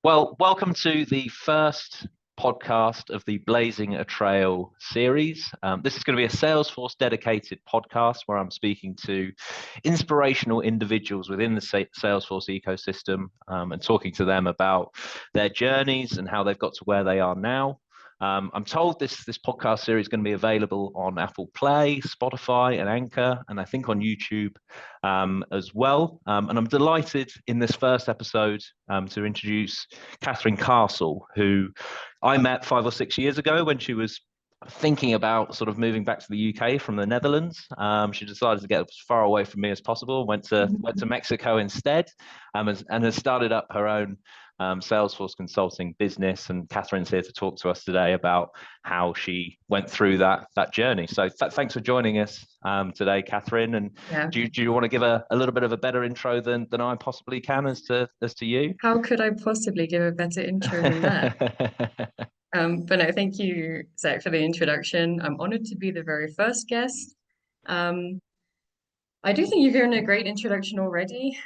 Well, welcome to the first podcast of the Blazing a Trail series. This is going to be a Salesforce dedicated podcast where I'm speaking to inspirational individuals within the Salesforce ecosystem and talking to them about their journeys and how they've got to where they are now. I'm told this podcast series is going to be available on Apple Play, Spotify, and Anchor, and I think on YouTube as well. And I'm delighted in this first episode to introduce Kathryn Castle, who I met 5 or 6 years ago when she was thinking about sort of moving back to the UK from the Netherlands. She decided to get as far away from me as possible, went to Mexico instead, and has started up her own Salesforce consulting business. And Kathryn's here to talk to us today about how she went through that journey. So thanks for joining us today, Kathryn. And Yeah. do you want to give a little bit of a better intro than I possibly can as to you? How could I possibly give a better intro than that? But no, thank you, Zach, for the introduction. I'm honored to be the very first guest. Um, I do think you've given a great introduction already.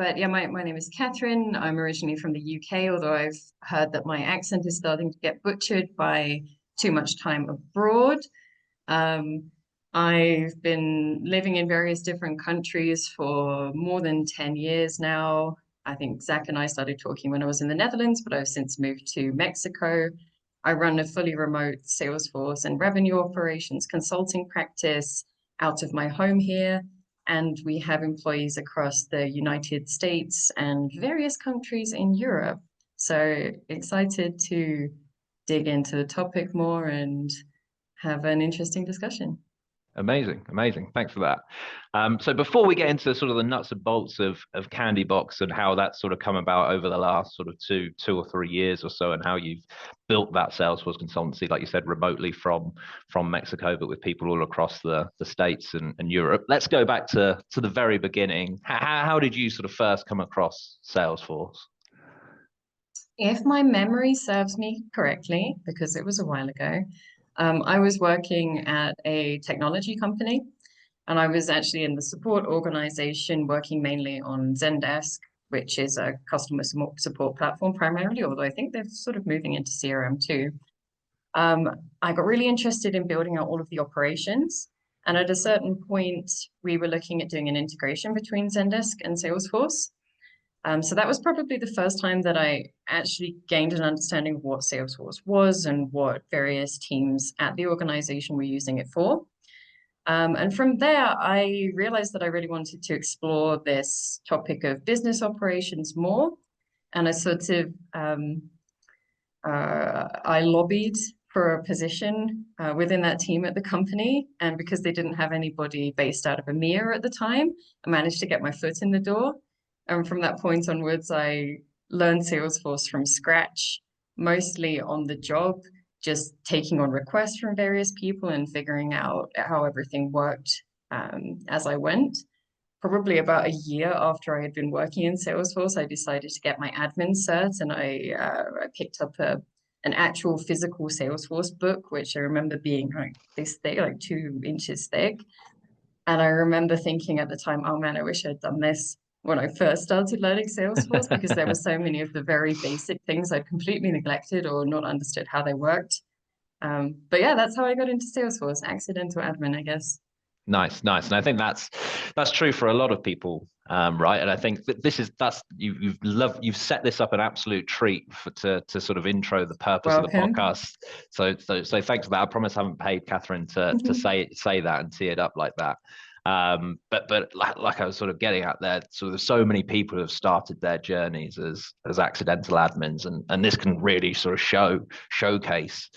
But yeah, my name is Kathryn. I'm originally from the UK, although I've heard that my accent is starting to get butchered by too much time abroad. Um, I've been living in various different countries for more than 10 years now. I think Zach and I started talking when I was in the Netherlands, but I've since moved to Mexico. I run a fully remote Salesforce and revenue operations consulting practice out of my home here. And we have employees across the United States and various countries in Europe. So excited to dig into the topic more and have an interesting discussion. Amazing. Thanks for that. So before we get into sort of the nuts and bolts of Candybox and how that's sort of come about over the last sort of two or 3 years or so, and how you've built that Salesforce consultancy, like you said, remotely from Mexico, but with people all across the States and Europe. Let's go back to the very beginning. How did you sort of first come across Salesforce? If my memory serves me correctly, because it was a while ago, I was working at a technology company, and I was actually in the support organization working mainly on Zendesk, which is a customer support platform primarily, although I think they're sort of moving into CRM too. Um, I got really interested in building out all of the operations. And at a certain point, we were looking at doing an integration between Zendesk and Salesforce. So that was probably the first time that I actually gained an understanding of what Salesforce was and what various teams at the organization were using it for. And from there, I realized that I really wanted to explore this topic of business operations more. And I lobbied for a position within that team at the company. And because they didn't have anybody based out of EMEA at the time, I managed to get my foot in the door. And from that point onwards, I learned Salesforce from scratch, mostly on the job, just taking on requests from various people and figuring out how everything worked as I went. Probably about a year after I had been working in Salesforce, I decided to get my admin cert, and I picked up an actual physical Salesforce book, which I remember being like this thick, like 2 inches thick. And I remember thinking at the time, oh man, I wish I'd done this when I first started learning Salesforce, because there were so many of the very basic things I'd completely neglected or not understood how they worked. But yeah, that's how I got into Salesforce, accidental admin, I guess. Nice. And I think that's true for a lot of people, right? And I think that you've set this up an absolute treat to sort of intro the purpose of the Welcome. podcast. So thanks for that. I promise I haven't paid Kathryn to say that and tee it up like that. But like I was sort of getting at there, so there's so many people who have started their journeys as accidental admins, and this can really sort of showcase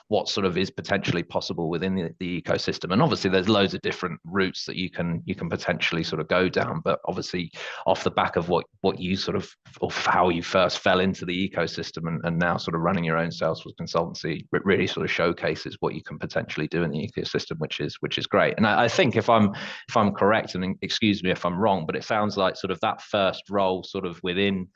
what sort of is potentially possible within the ecosystem. And obviously there's loads of different routes that you can potentially sort of go down, but obviously off the back of what you sort of, or how you first fell into the ecosystem and now sort of running your own Salesforce consultancy, it really sort of showcases what you can potentially do in the ecosystem, which is great. And I think if I'm correct, and excuse me if I'm wrong, but it sounds like sort of that first role sort of within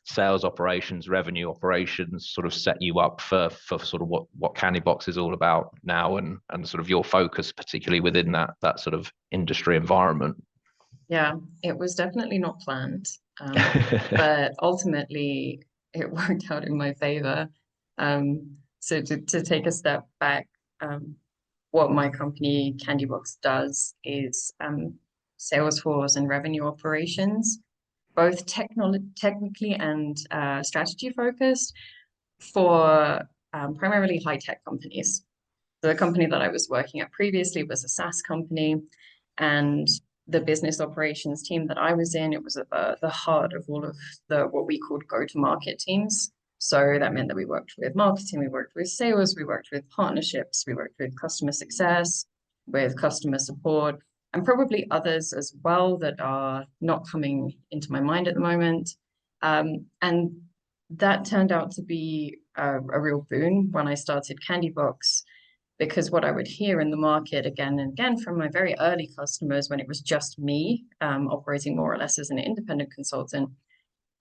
sales operations, revenue operations, sort of set you up for sort of what Candybox is all about now, and sort of your focus, particularly within that sort of industry environment. Yeah, it was definitely not planned. But ultimately, it worked out in my favor. So to take a step back, what my company Candybox does is Salesforce and revenue operations, both technically and strategy focused for primarily high-tech companies. So the company that I was working at previously was a SaaS company, and the business operations team that I was in, it was at the heart of all of the what we called go-to-market teams. So that meant that we worked with marketing, we worked with sales, we worked with partnerships, we worked with customer success, with customer support, and probably others as well that are not coming into my mind at the moment. And that turned out to be a real boon when I started Candybox, because what I would hear in the market again and again from my very early customers when it was just me operating more or less as an independent consultant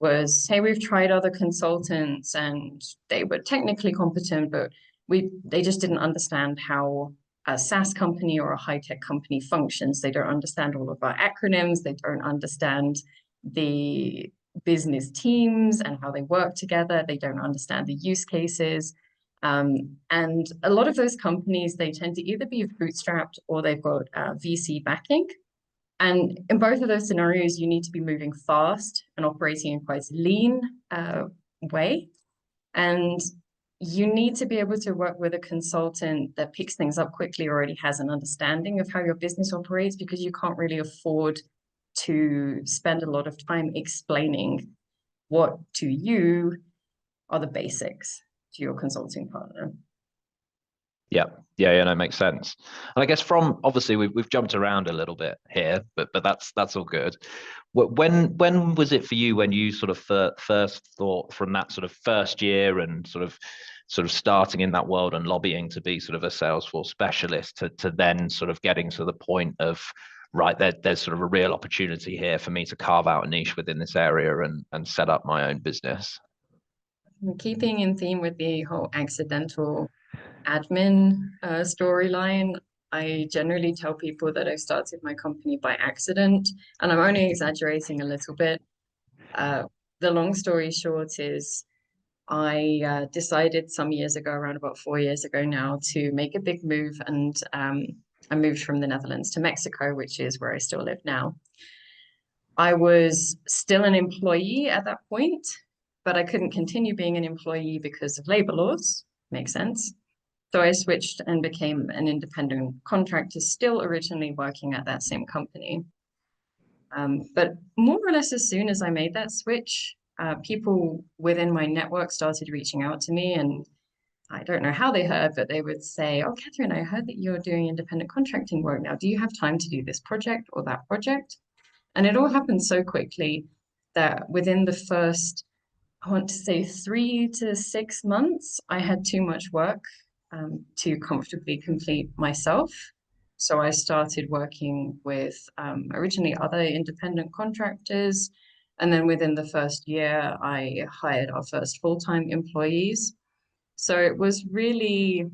was, hey, we've tried other consultants and they were technically competent, but they just didn't understand how a SaaS company or a high-tech company functions. They don't understand all of our acronyms. They don't understand the business teams and how they work together. They don't understand the use cases. And a lot of those companies, they tend to either be bootstrapped or they've got VC backing. And in both of those scenarios, you need to be moving fast and operating in quite a lean way. And you need to be able to work with a consultant that picks things up quickly, or already has an understanding of how your business operates, because you can't really afford to spend a lot of time explaining what to you are the basics to your consulting partner. Yeah, that makes sense. And I guess from obviously we've jumped around a little bit here, but that's all good. When was it for you when you sort of first thought from that sort of first year and sort of starting in that world and lobbying to be sort of a Salesforce specialist to then sort of getting to the point of, right, there's sort of a real opportunity here for me to carve out a niche within this area and set up my own business? Keeping in theme with the whole accidental admin storyline, I generally tell people that I started my company by accident, and I'm only exaggerating a little bit. The long story short is I decided some years ago, around about 4 years ago now, to make a big move, and I moved from the Netherlands to Mexico, which is where I still live now. I was still an employee at that point, but I couldn't continue being an employee because of labor laws. Makes sense. So I switched and became an independent contractor, still originally working at that same company. But more or less as soon as I made that switch, people within my network started reaching out to me, and I don't know how they heard, but they would say, oh, Kathryn, I heard that you're doing independent contracting work now. Do you have time to do this project or that project? And it all happened so quickly that within the first, I want to say 3 to 6 months, I had too much work to comfortably complete myself. So I started working with originally other independent contractors. And then within the first year, I hired our first full-time employees. So it was really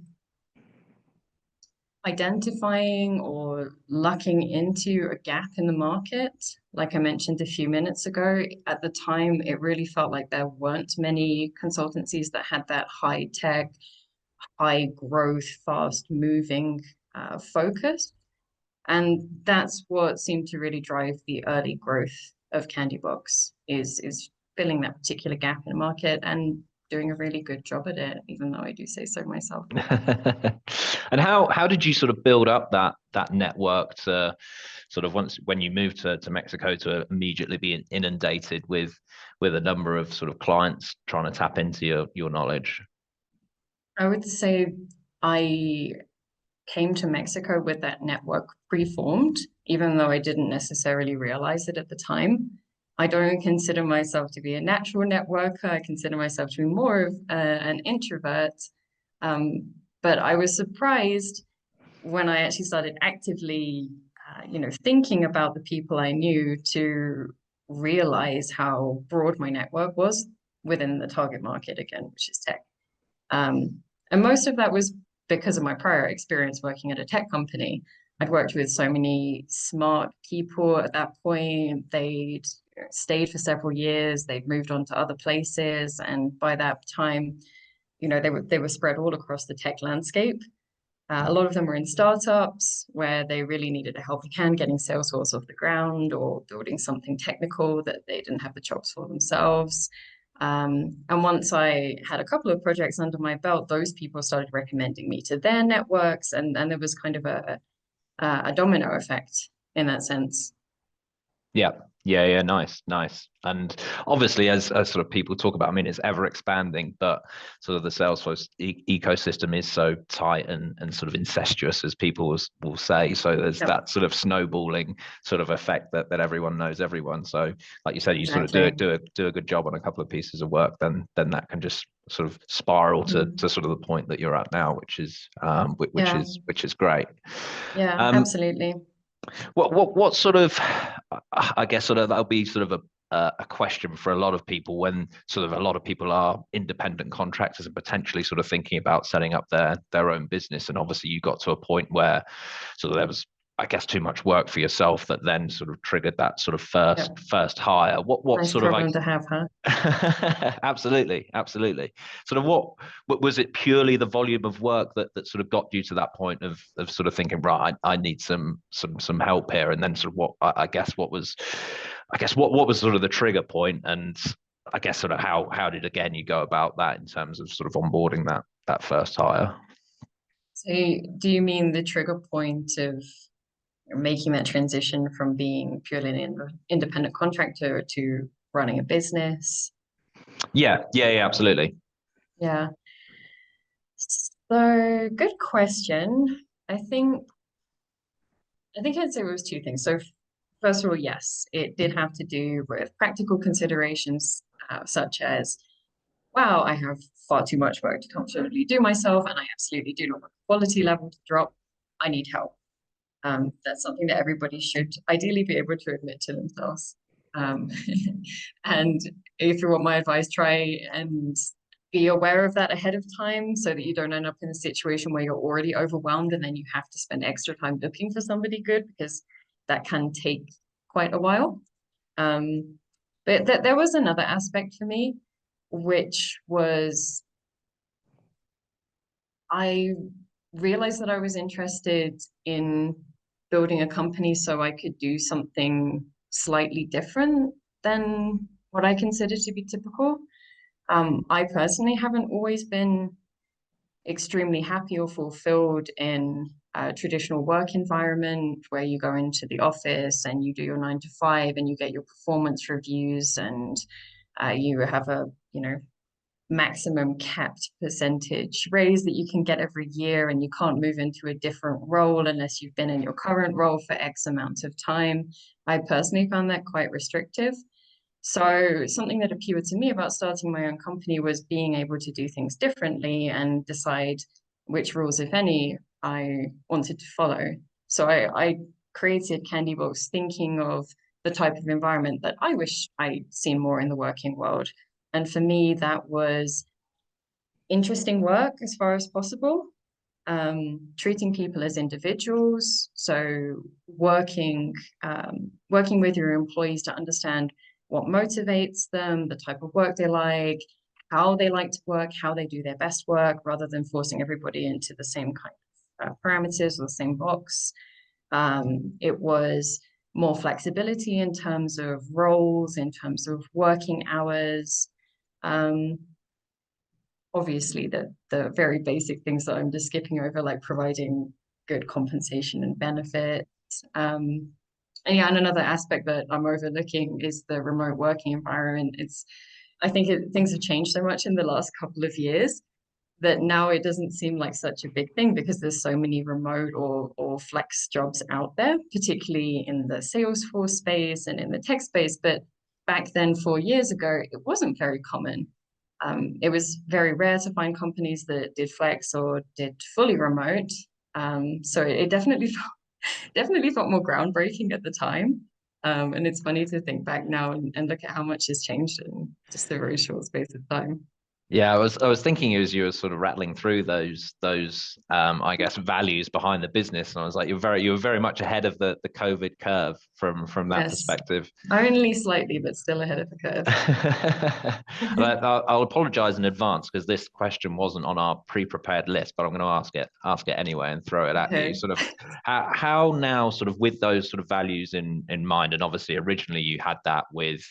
identifying or lucking into a gap in the market. Like I mentioned a few minutes ago, at the time, it really felt like there weren't many consultancies that had that high tech, high growth, fast moving focus. And that's what seemed to really drive the early growth of Candybox is filling that particular gap in the market and doing a really good job at it, even though I do say so myself. And how did you sort of build up that network to sort of when you moved to Mexico to immediately be inundated with a number of sort of clients trying to tap into your knowledge? I would say I came to Mexico with that network pre-formed, even though I didn't necessarily realize it at the time. I don't consider myself to be a natural networker. I consider myself to be more of an introvert. But I was surprised when I actually started actively, thinking about the people I knew, to realize how broad my network was within the target market again, which is tech. And most of that was because of my prior experience working at a tech company. I'd worked with so many smart people at that point. They'd stayed for several years. They'd moved on to other places, and by that time, they were spread all across the tech landscape. A lot of them were in startups where they really needed a helping hand getting Salesforce off the ground or building something technical that they didn't have the chops for themselves. And once I had a couple of projects under my belt, those people started recommending me to their networks, and there was kind of a domino effect in that sense. Yeah, yeah, nice. And obviously, as sort of people talk about, I mean, it's ever expanding, but sort of the Salesforce ecosystem is so tight and sort of incestuous, as people will say. So there's that sort of snowballing sort of effect that everyone knows everyone. So like you said, you sort of do a good job on a couple of pieces of work, then that can just sort of spiral to sort of the point that you're at now, which is great. Yeah, absolutely. What sort of, I guess sort of that'll be sort of a question for a lot of people when sort of a lot of people are independent contractors and potentially sort of thinking about setting up their own business. And obviously you got to a point where sort of there was, I guess, too much work for yourself that then sort of triggered that sort of first hire. What nice sort of problem to have, huh? Absolutely. Sort of what was it, purely the volume of work that sort of got you to that point of sort of thinking, right, I need some help here, and then sort of what was sort of the trigger point, and I guess sort of how did again you go about that in terms of sort of onboarding that first hire? So do you mean the trigger point of making that transition from being purely an independent contractor to running a business? Yeah, absolutely. Yeah. So good question. I think I'd say it was two things. So first of all, yes, it did have to do with practical considerations, such as, wow, I have far too much work to comfortably do myself, and I absolutely do not want the quality level to drop. I need help. That's something that everybody should ideally be able to admit to themselves. Um, and if you want my advice, try and be aware of that ahead of time so that you don't end up in a situation where you're already overwhelmed and then you have to spend extra time looking for somebody good, because that can take quite a while. But there was another aspect for me, which was I realized that I was interested in building a company so I could do something slightly different than what I consider to be typical. I personally haven't always been extremely happy or fulfilled in a traditional work environment where you go into the office and you do your 9 to 5 and you get your performance reviews and you have a maximum capped percentage raise that you can get every year, and you can't move into a different role unless you've been in your current role for X amount of time. I personally found that quite restrictive. So something that appealed to me about starting my own company was being able to do things differently and decide which rules, if any, I wanted to follow. So I created Candybox thinking of the type of environment that I wish I'd seen more in the working world. And for me, that was interesting work as far as possible, treating people as individuals. So working with your employees to understand what motivates them, the type of work they like, how they like to work, how they do their best work, rather than forcing everybody into the same kind of parameters or the same box. It was more flexibility in terms of roles, in terms of working hours. Obviously, the very basic things that I'm just skipping over, like providing good compensation and benefits. And another aspect that I'm overlooking is the remote working environment. I think things have changed so much in the last couple of years that now it doesn't seem like such a big thing because there's so many remote or flex jobs out there, particularly in the Salesforce space and in the tech space. But back then, 4 years ago, it wasn't very common. It was very rare to find companies that did flex or did fully remote. So it definitely felt more groundbreaking at the time. And it's funny to think back now and look at how much has changed in just a very short space of time. Yeah, I was thinking as you were sort of rattling through those I guess values behind the business, and I was like, you were very much ahead of the COVID curve from that Yes, perspective. only slightly, but still ahead of the curve. And I'll apologize in advance because this question wasn't on our pre-prepared list, but I'm going to ask it anyway and throw it at you. Okay. Sort of how now, sort of with those sort of values in mind, and obviously originally you had that with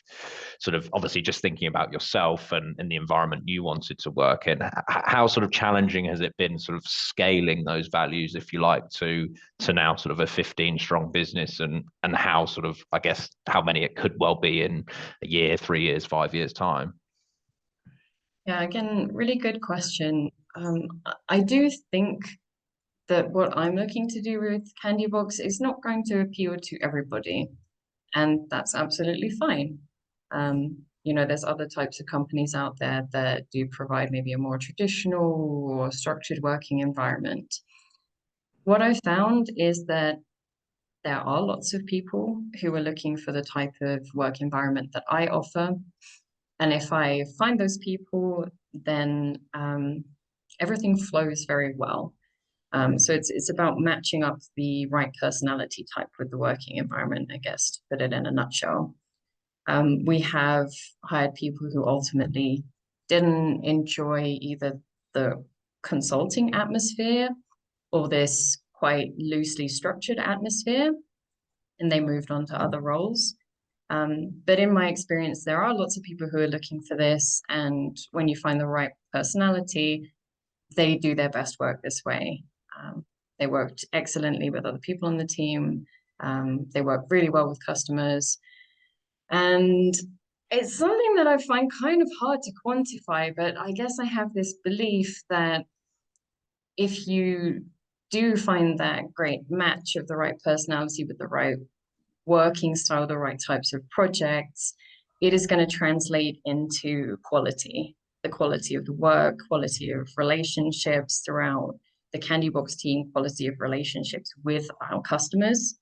sort of obviously just thinking about yourself and the environment you wanted to work in. How sort of challenging has it been, sort of scaling those values, if you like, to now sort of a 15 strong business, and how sort of, I guess, how many it could well be in a year, 3 years, 5 years time? Yeah, again, really good question. I do think that what I'm looking to do with Candybox is not going to appeal to everybody, and that's absolutely fine. There's other types of companies out there that do provide maybe a more traditional or structured working environment. What I found is that there are lots of people who are looking for the type of work environment that I offer. And if I find those people, then everything flows very well. So it's about matching up the right personality type with the working environment, I guess, to put it in a nutshell. We have hired people who ultimately didn't enjoy either the consulting atmosphere or this quite loosely structured atmosphere, and they moved on to other roles. But in my experience, there are lots of people who are looking for this, and when you find the right personality, they do their best work this way. They worked excellently with other people on the team. They work really well with customers. And it's something that I find kind of hard to quantify, but I guess I have this belief that if you do find that great match of the right personality with the right working style, the right types of projects, it is going to translate into quality, the quality of the work, quality of relationships throughout the Candybox team, quality of relationships with our customers.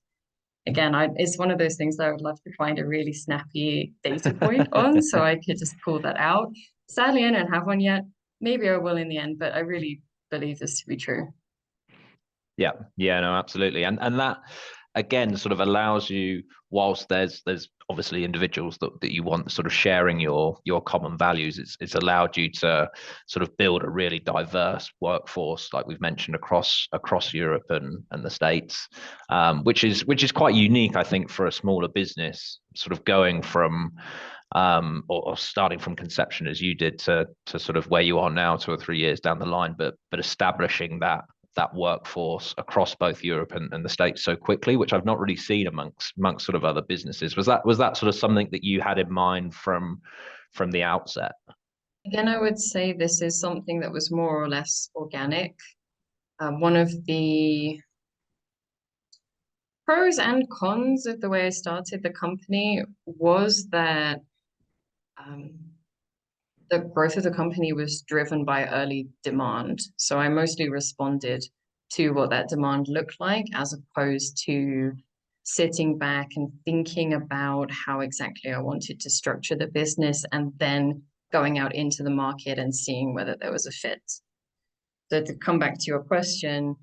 Again, it's one of those things that I would love to find a really snappy data point on so I could just pull that out. Sadly, I don't have one yet. Maybe I will in the end, but I really believe this to be true. Yeah, yeah, no, absolutely, and that again sort of allows you, whilst there's obviously individuals that you want sort of sharing your common values, it's allowed you to sort of build a really diverse workforce, like we've mentioned, across Europe and the States, which is quite unique, I think, for a smaller business, sort of going from or starting from conception as you did to sort of where you are now, 2 or 3 years down the line, but establishing that workforce across both Europe and the States so quickly, which I've not really seen amongst sort of other businesses. Was that sort of something that you had in mind from the outset? Again, I would say this is something that was more or less organic. One of the pros and cons of the way I started the company was that um, the growth of the company was driven by early demand. So I mostly responded to what that demand looked like, as opposed to sitting back and thinking about how exactly I wanted to structure the business and then going out into the market and seeing whether there was a fit. So to come back to your question,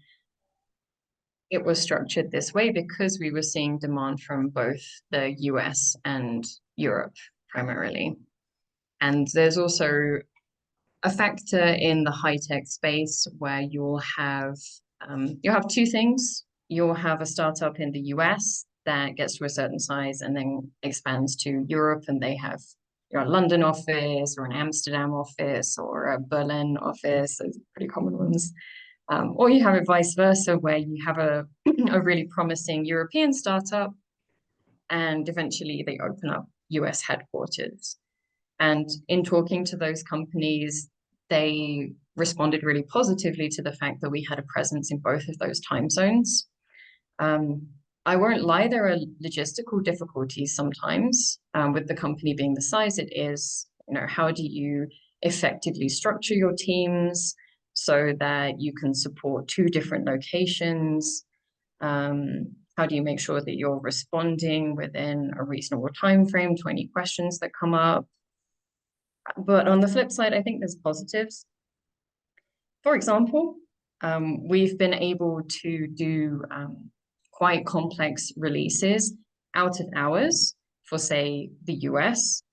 it was structured this way because we were seeing demand from both the US and Europe primarily. And there's also a factor in the high tech space where you'll have two things. You'll have a startup in the US that gets to a certain size and then expands to Europe, and they have a London office or an Amsterdam office or a Berlin office. Those are pretty common ones. Or you have it vice versa, where you have a really promising European startup and eventually they open up US headquarters. And in talking to those companies, they responded really positively to the fact that we had a presence in both of those time zones. I won't lie, there are logistical difficulties sometimes with the company being the size it is. How do you effectively structure your teams so that you can support two different locations? How do you make sure that you're responding within a reasonable time frame to any questions that come up? But on the flip side, I think there's positives. For example, we've been able to do quite complex releases out of hours for, say, the US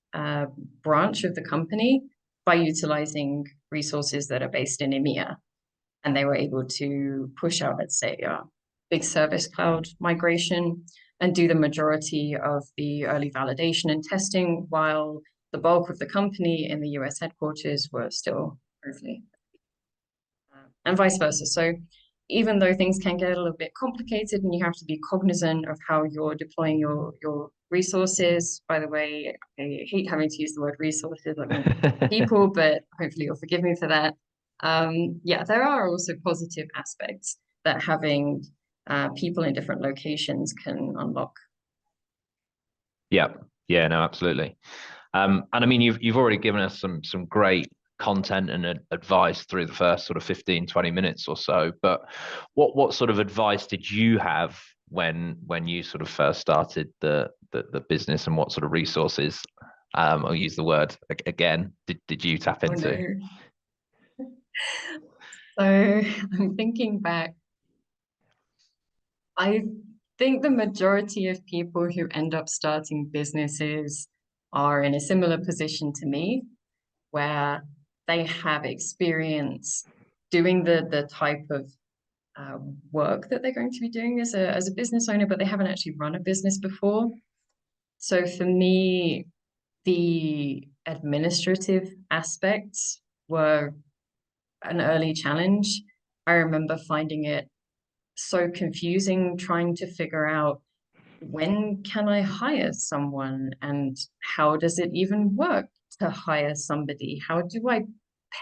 branch of the company by utilizing resources that are based in EMEA. And they were able to push out, let's say, a big service cloud migration and do the majority of the early validation and testing while the bulk of the company in the US headquarters were still remotely, and vice versa. So even though things can get a little bit complicated and you have to be cognizant of how you're deploying your resources, by the way, I hate having to use the word resources, I mean people, but hopefully you'll forgive me for that. Yeah, there are also positive aspects that having people in different locations can unlock. Yeah, yeah, no, absolutely. And I mean, you've already given us some great content and advice through the first sort of 15, 20 minutes or so. But what sort of advice did you have when you sort of first started the business, and what sort of resources, I'll use the word again, did you tap into? Oh, no. So I'm thinking back. I think the majority of people who end up starting businesses are in a similar position to me, where they have experience doing the type of work that they're going to be doing as a business owner, but they haven't actually run a business before. So for me, the administrative aspects were an early challenge. I remember finding it so confusing trying to figure out, when can I hire someone and how does it even work to hire somebody? How do I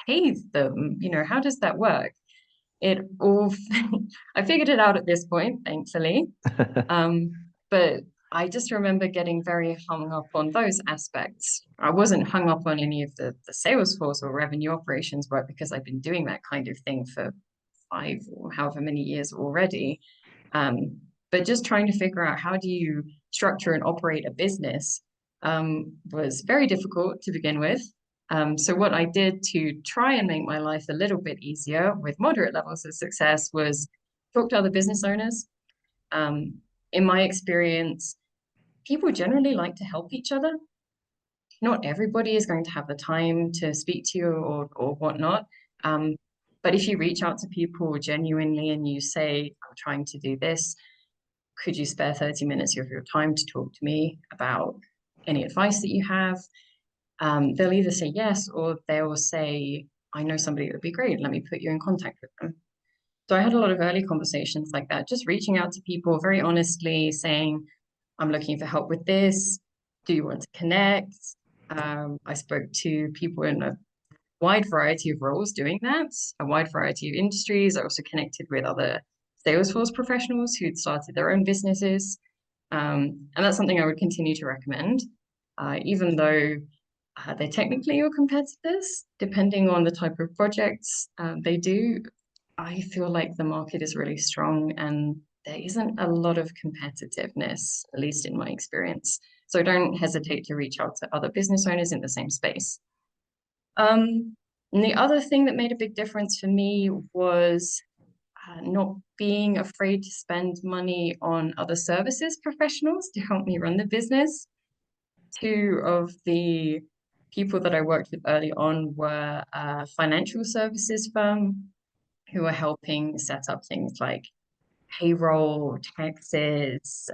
pay them? How does that work? It all, I figured it out at this point, thankfully. But I just remember getting very hung up on those aspects. I wasn't hung up on any of the Salesforce or revenue operations work because I've been doing that kind of thing for 5 or however many years already. But just trying to figure out, how do you structure and operate a business was very difficult to begin with. So what I did to try and make my life a little bit easier with moderate levels of success was talk to other business owners. In my experience, people generally like to help each other. Not everybody is going to have the time to speak to you or whatnot. But if you reach out to people genuinely and you say, I'm trying to do this, could you spare 30 minutes of your time to talk to me about any advice that you have? They'll either say yes, or they'll say, I know somebody that would be great. Let me put you in contact with them. So I had a lot of early conversations like that, just reaching out to people very honestly, saying, I'm looking for help with this. Do you want to connect? I spoke to people in a wide variety of roles doing that, a wide variety of industries. I also connected with other Salesforce professionals who'd started their own businesses. And that's something I would continue to recommend, even though they're technically your competitors, depending on the type of projects they do. I feel like the market is really strong and there isn't a lot of competitiveness, at least in my experience. So don't hesitate to reach out to other business owners in the same space. And the other thing that made a big difference for me was not being afraid to spend money on other services professionals to help me run the business. Two of the people that I worked with early on were a financial services firm who were helping set up things like payroll, taxes,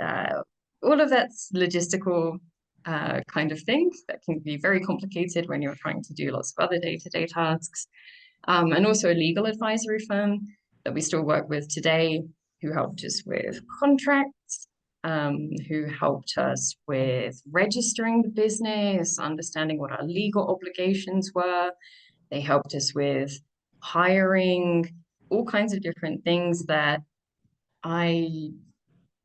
all of that's logistical kind of thing that can be very complicated when you're trying to do lots of other day-to-day tasks. And also a legal advisory firm that we still work with today, who helped us with contracts, who helped us with registering the business, understanding what our legal obligations were. They helped us with hiring, all kinds of different things that I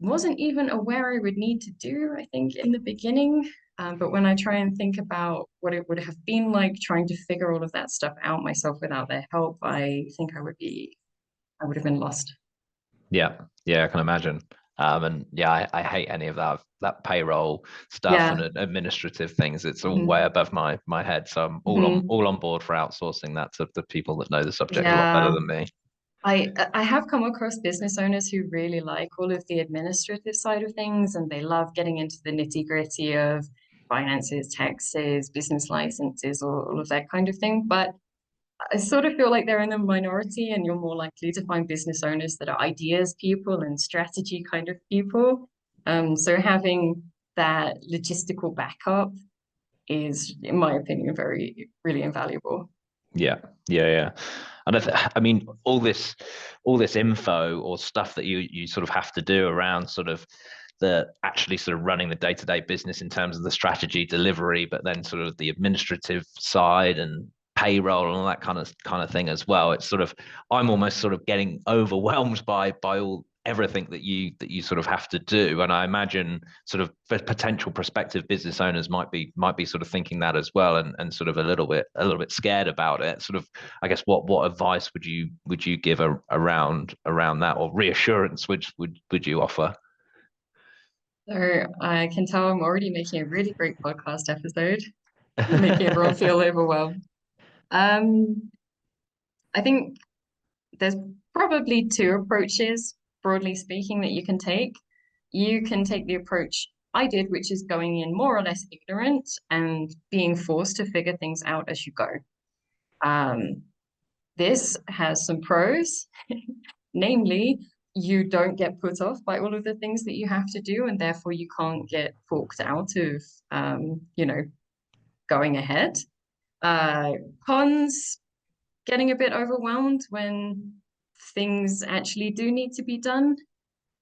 wasn't even aware I would need to do, I think, in the beginning. But when I try and think about what it would have been like trying to figure all of that stuff out myself without their help, I think I would have been lost. Yeah, yeah, I can imagine. And yeah, I hate any of that payroll stuff Yeah. and administrative things. It's all way Hmm. above my head. So I'm Hmm. all on board for outsourcing that to the people that know the subject a lot better Yeah. than me. I have come across business owners who really like all of the administrative side of things, and they love getting into the nitty-gritty of finances, taxes, business licenses, all of that kind of thing. But I sort of feel like they're in the minority, and you're more likely to find business owners that are ideas people and strategy kind of people. So having that logistical backup is, in my opinion, really invaluable. Yeah, yeah. And I mean, all this info or stuff that you sort of have to do around sort of the actually sort of running the day-to-day business in terms of the strategy delivery, but then sort of the administrative side and payroll and all that kind of thing as well. It's sort of, I'm almost sort of getting overwhelmed by all everything that you sort of have to do. And I imagine sort of potential prospective business owners might be sort of thinking that as well, and sort of a little bit scared about it. Sort of, I guess, what advice would you give around that, or reassurance would you offer? So I can tell I'm already making a really great podcast episode, making everyone feel overwhelmed. Um, I think there's probably two approaches, broadly speaking, that you can take. You can take the approach I did, which is going in more or less ignorant and being forced to figure things out as you go. Um, this has some pros, namely, you don't get put off by all of the things that you have to do, and therefore you can't get talked out of, going ahead. Uh, Cons, getting a bit overwhelmed when things actually do need to be done.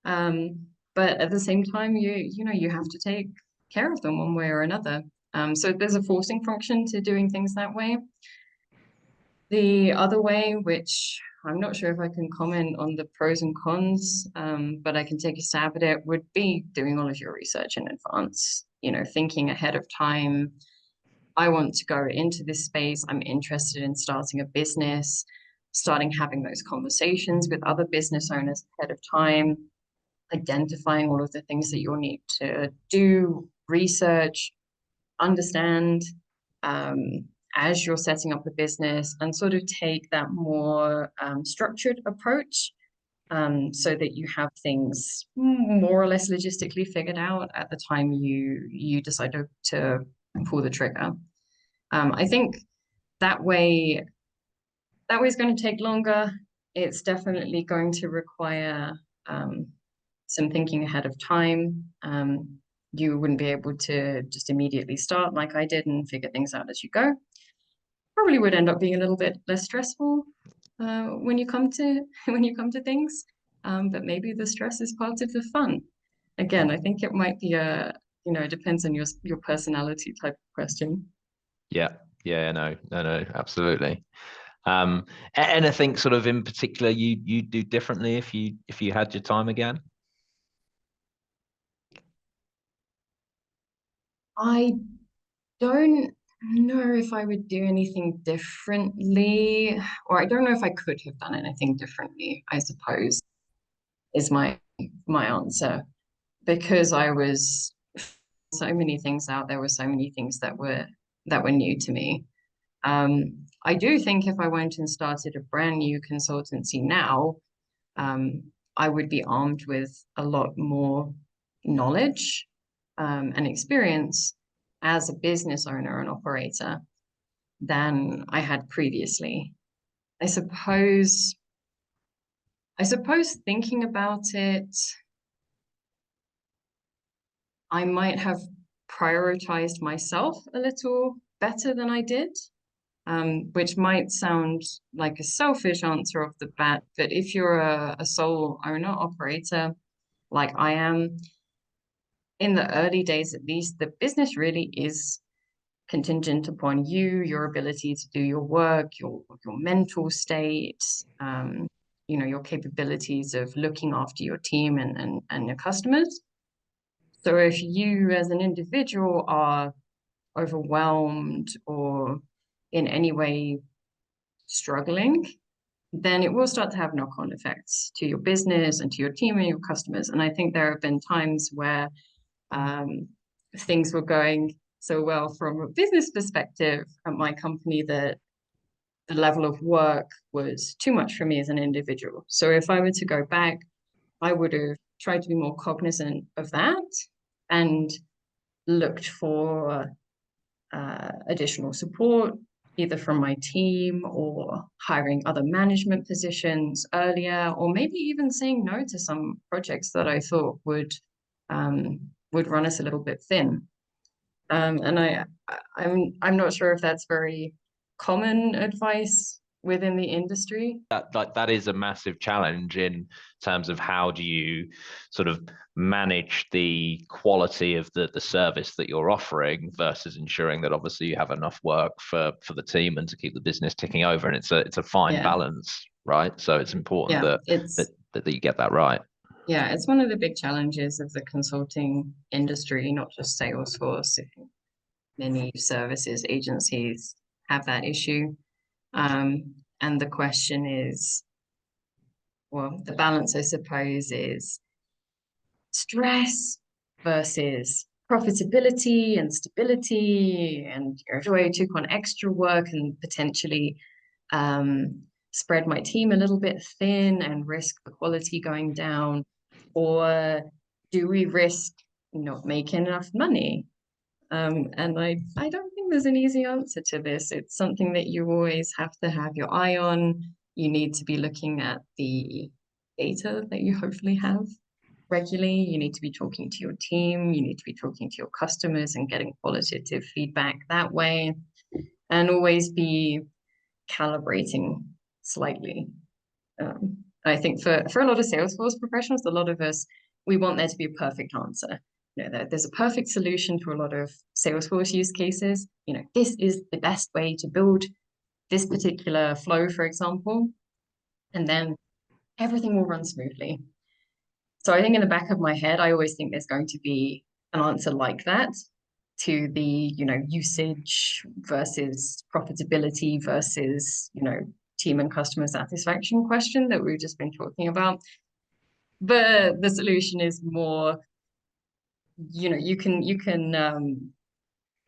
But at the same time, you have to take care of them one way or another. So there's a forcing function to doing things that way. The other way, which I'm not sure if I can comment on the pros and cons, but I can take a stab at it, would be doing all of your research in advance, thinking ahead of time. I want to go into this space. I'm interested in starting a business, starting having those conversations with other business owners ahead of time, identifying all of the things that you'll need to do, research, understand, um, as you're setting up the business, and sort of take that more structured approach, so that you have things more or less logistically figured out at the time you decide to pull the trigger. I think that way is going to take longer. It's definitely going to require some thinking ahead of time. You wouldn't be able to just immediately start like I did and figure things out as you go. Probably would end up being a little bit less stressful when you come to when you come to things. But maybe the stress is part of the fun. Again, I think it might be it depends on your personality type of question. Yeah, yeah, no, absolutely. Anything sort of in particular you do differently if you had your time again? I don't know if I would do anything differently, or I don't know if I could have done anything differently, I suppose, is my answer. Because I was so many things out there were so many things that were new to me. I do think if I went and started a brand new consultancy now, I would be armed with a lot more knowledge and experience as a business owner and operator than I had previously. I suppose thinking about it, I might have prioritized myself a little better than I did, which might sound like a selfish answer off the bat, but if you're a sole owner operator like I am, in the early days at least, the business really is contingent upon you, your ability to do your work, your mental state, your capabilities of looking after your team and your customers. So if you as an individual are overwhelmed or in any way struggling, then it will start to have knock-on effects to your business and to your team and your customers. And I think there have been times where things were going so well from a business perspective at my company that the level of work was too much for me as an individual. So if I were to go back, I would have tried to be more cognizant of that and looked for additional support, either from my team or hiring other management positions earlier, or maybe even saying no to some projects that I thought would run us a little bit thin. And I'm not sure if that's very common advice within the industry. That is a massive challenge in terms of how do you sort of manage the quality of the service that you're offering versus ensuring that obviously you have enough work for the team and to keep the business ticking over. And it's a fine balance, right? So it's important that you get that right. Yeah, it's one of the big challenges of the consulting industry, not just Salesforce. Many services agencies have that issue. And the question is, well, the balance, I suppose, is stress versus profitability and stability. And if I took on extra work and potentially spread my team a little bit thin and risk the quality going down, or do we risk not making enough money? And I don't think there's an easy answer to this. It's something that you always have to have your eye on. You need to be looking at the data that you hopefully have regularly. You need to be talking to your team. You need to be talking to your customers and getting qualitative feedback that way. And always be calibrating slightly. I think for a lot of Salesforce professionals, a lot of us, we want there to be a perfect answer. There's a perfect solution to a lot of Salesforce use cases. This is the best way to build this particular flow, for example, and then everything will run smoothly. So I think in the back of my head, I always think there's going to be an answer like that to the, usage versus profitability versus, team and customer satisfaction question that we've just been talking about. But the solution is more, you can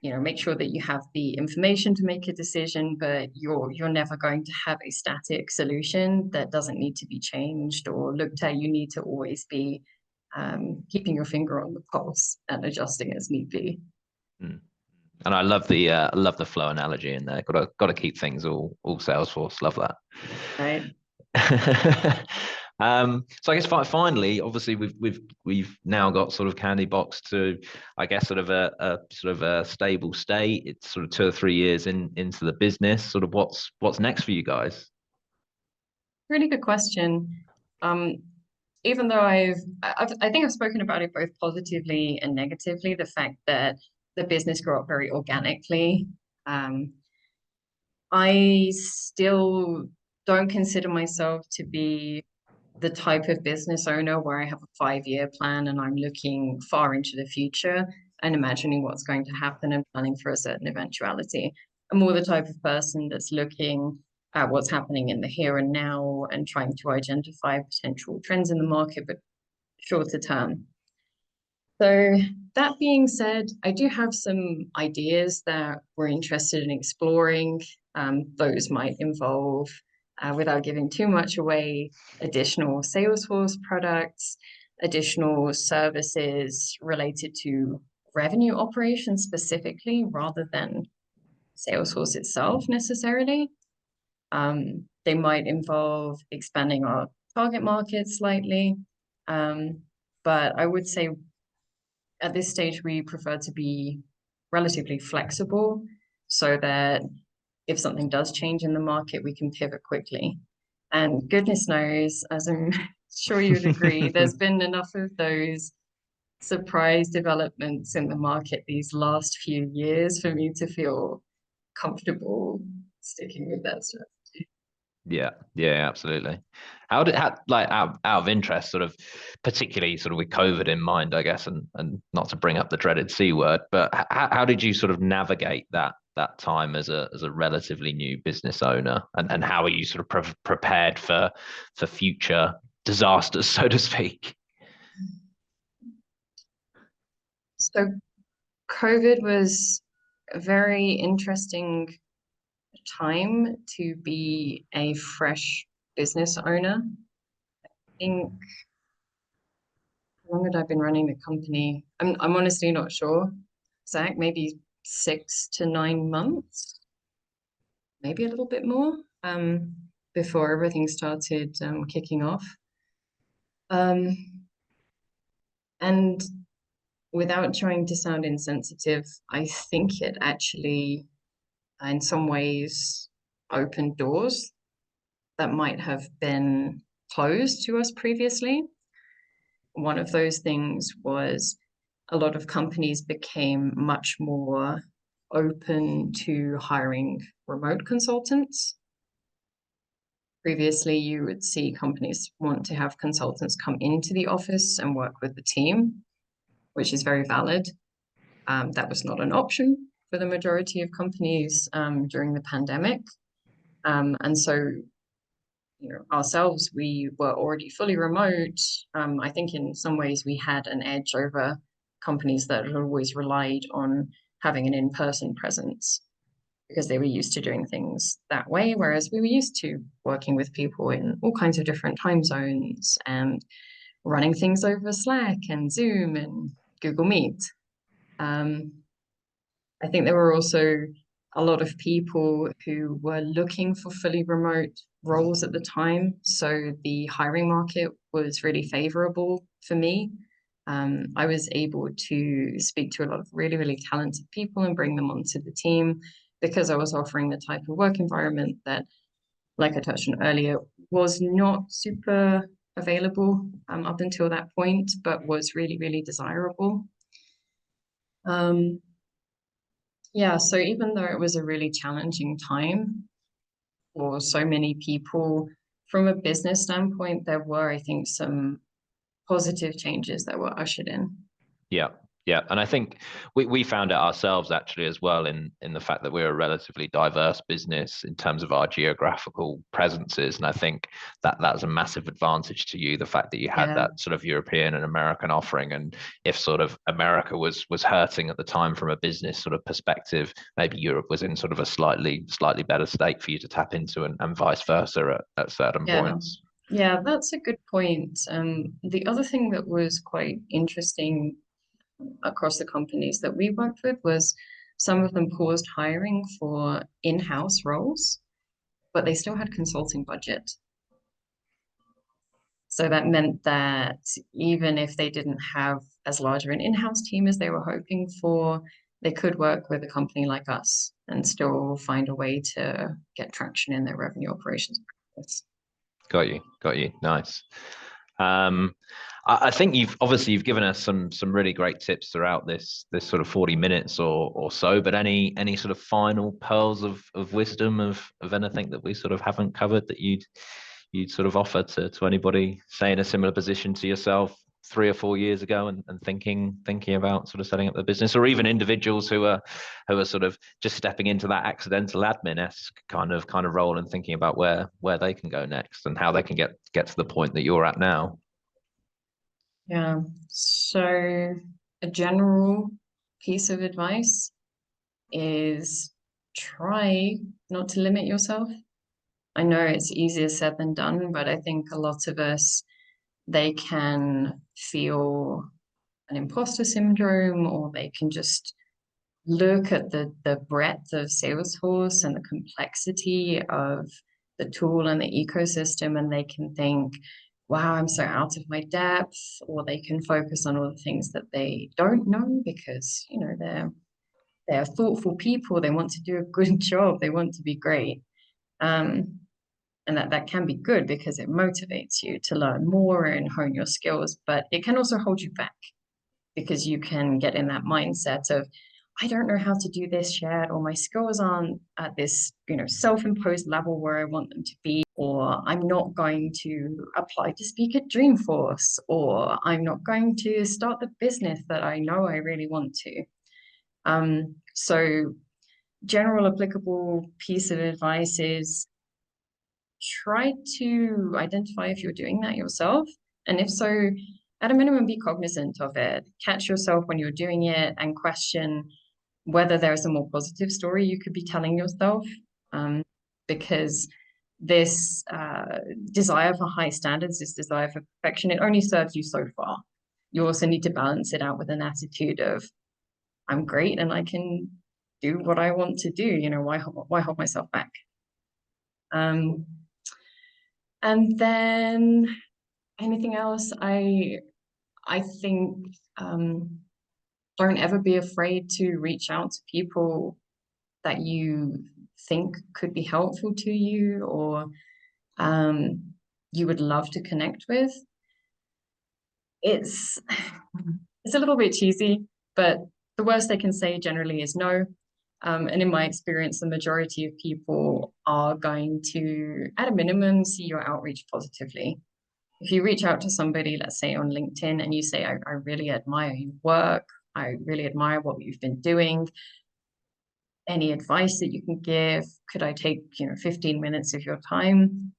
make sure that you have the information to make a decision, but you're never going to have a static solution that doesn't need to be changed or looked at. You need to always be keeping your finger on the pulse and adjusting as need be. And I love the flow analogy in there. Got to keep things all Salesforce. Love that. Right. So I guess finally, obviously we've now got sort of Candybox to, I guess, sort of a stable state. It's sort of 2 or 3 years into the business. Sort of what's next for you guys? Really good question. Even though I think I've spoken about it both positively and negatively, the fact that the business grew up very organically. I still don't consider myself to be the type of business owner where I have a 5-year plan and I'm looking far into the future and imagining what's going to happen and planning for a certain eventuality. I'm more the type of person that's looking at what's happening in the here and now and trying to identify potential trends in the market, but shorter term. So that being said, I do have some ideas that we're interested in exploring. Those might involve, without giving too much away, additional Salesforce products, additional services related to revenue operations specifically, rather than Salesforce itself necessarily. They might involve expanding our target market slightly. But I would say at this stage, we prefer to be relatively flexible so that if something does change in the market, we can pivot quickly. And goodness knows, as I'm sure you'd agree, there's been enough of those surprise developments in the market these last few years for me to feel comfortable sticking with that strategy. Yeah, absolutely. Out of interest, sort of particularly sort of with COVID in mind, I guess, and not to bring up the dreaded C word, but how did you sort of navigate that that time as a relatively new business owner, and how are you sort of prepared for future disasters, so to speak? So COVID was a very interesting time to be a fresh business owner. I think, how long had I been running the company? I'm honestly not sure. Zach, maybe 6 to 9 months, maybe a little bit more, before everything started kicking off. And without trying to sound insensitive, I think it actually, in some ways, opened doors that might have been closed to us previously. One of those things was a lot of companies became much more open to hiring remote consultants. Previously, you would see companies want to have consultants come into the office and work with the team, which is very valid. That was not an option for the majority of companies during the pandemic. And so, ourselves, we were already fully remote. I think in some ways we had an edge over companies that had always relied on having an in-person presence because they were used to doing things that way, whereas we were used to working with people in all kinds of different time zones and running things over Slack and Zoom and Google Meet. I think there were also a lot of people who were looking for fully remote roles at the time. So the hiring market was really favorable for me. I was able to speak to a lot of really, really talented people and bring them onto the team because I was offering the type of work environment that, like I touched on earlier, was not super available up until that point, but was really, really desirable. Yeah, so even though it was a really challenging time for so many people, from a business standpoint, there were, I think, some positive changes that were ushered in. Yeah. Yeah, and I think we found it ourselves actually as well in the fact that we're a relatively diverse business in terms of our geographical presences, and I think that's a massive advantage to you, the fact that you had that sort of European and American offering, and if sort of America was hurting at the time from a business sort of perspective, maybe Europe was in sort of a slightly better state for you to tap into, and vice versa at certain points. Yeah, that's a good point. The other thing that was quite interesting across the companies that we worked with was some of them paused hiring for in-house roles, but they still had consulting budget. So that meant that even if they didn't have as large of an in-house team as they were hoping for, they could work with a company like us and still find a way to get traction in their revenue operations practice. Got you. Nice. I think you've given us some really great tips throughout this sort of 40 minutes or so, but any sort of final pearls of wisdom of anything that we sort of haven't covered that you'd sort of offer to anybody, say, in a similar position to yourself 3 or 4 years ago and thinking about sort of setting up their business, or even individuals who are sort of just stepping into that accidental admin-esque kind of role and thinking about where they can go next and how they can get to the point that you're at now? Yeah, so a general piece of advice is try not to limit yourself. I know it's easier said than done, but I think a lot of us, they can feel an imposter syndrome, or they can just look at the breadth of Salesforce and the complexity of the tool and the ecosystem, and they can think, wow, I'm so out of my depth, or they can focus on all the things that they don't know because, they're thoughtful people. They want to do a good job. They want to be great. And that can be good because it motivates you to learn more and hone your skills, but it can also hold you back because you can get in that mindset of, I don't know how to do this yet, or my skills aren't at this, self-imposed level where I want them to be, or I'm not going to apply to speak at Dreamforce, or I'm not going to start the business that I know I really want to. So general applicable piece of advice is try to identify if you're doing that yourself. And if so, at a minimum, be cognizant of it. Catch yourself when you're doing it and question whether there's a more positive story you could be telling yourself. Because this desire for high standards, this desire for perfection, it only serves you so far. You also need to balance it out with an attitude of, I'm great and I can do what I want to do. You know, why hold myself back? And then anything else, I think don't ever be afraid to reach out to people that you think could be helpful to you or you would love to connect with. It's a little bit cheesy, but the worst they can say generally is no. And in my experience, the majority of people are going to, at a minimum, see your outreach positively. If you reach out to somebody, let's say on LinkedIn, and you say, I really admire your work, I really admire what you've been doing, any advice that you can give, could I take 15 minutes of your time?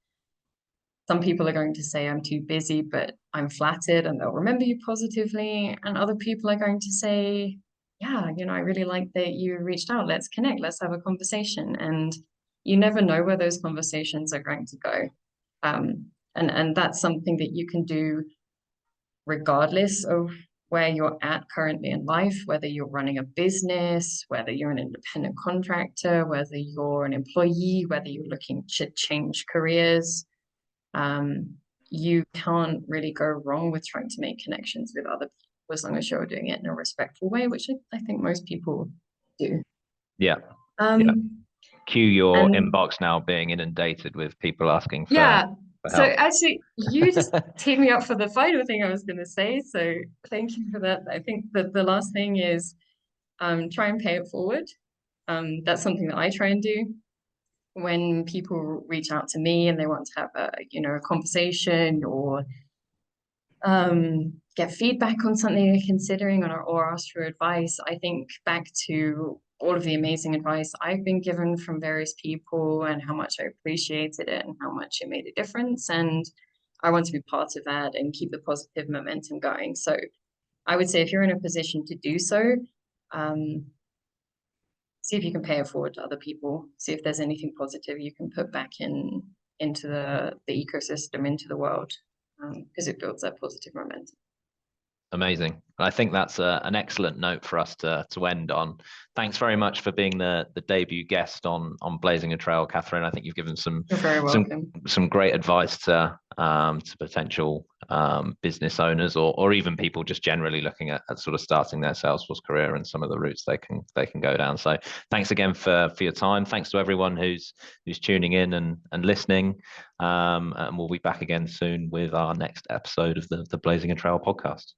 Some people are going to say, I'm too busy, but I'm flattered, and they'll remember you positively. And other people are going to say, yeah, I really like that you reached out. Let's connect. Let's have a conversation. And you never know where those conversations are going to go. And that's something that you can do regardless of where you're at currently in life, whether you're running a business, whether you're an independent contractor, whether you're an employee, whether you're looking to change careers. You can't really go wrong with trying to make connections with other people as long as you're doing it in a respectful way, which I think most people do. Yeah. Cue your inbox now being inundated with people asking for help. So actually, you just teed me up for the final thing I was going to say. So thank you for that. I think that the last thing is try and pay it forward. That's something that I try and do. When people reach out to me and they want to have a conversation or get feedback on something they're considering or ask for advice, I think back to all of the amazing advice I've been given from various people and how much I appreciated it and how much it made a difference. And I want to be part of that and keep the positive momentum going. So I would say if you're in a position to do so, see if you can pay it forward to other people, see if there's anything positive you can put back into the ecosystem, into the world, because it builds that positive momentum. Amazing. I think that's an excellent note for us to end on. Thanks very much for being the debut guest on Blazing a Trail, Kathryn. I think you've given some great advice to potential business owners or even people just generally looking at sort of starting their Salesforce career and some of the routes they can go down. So thanks again for your time. Thanks to everyone who's tuning in and listening. And we'll be back again soon with our next episode of the Blazing a Trail podcast.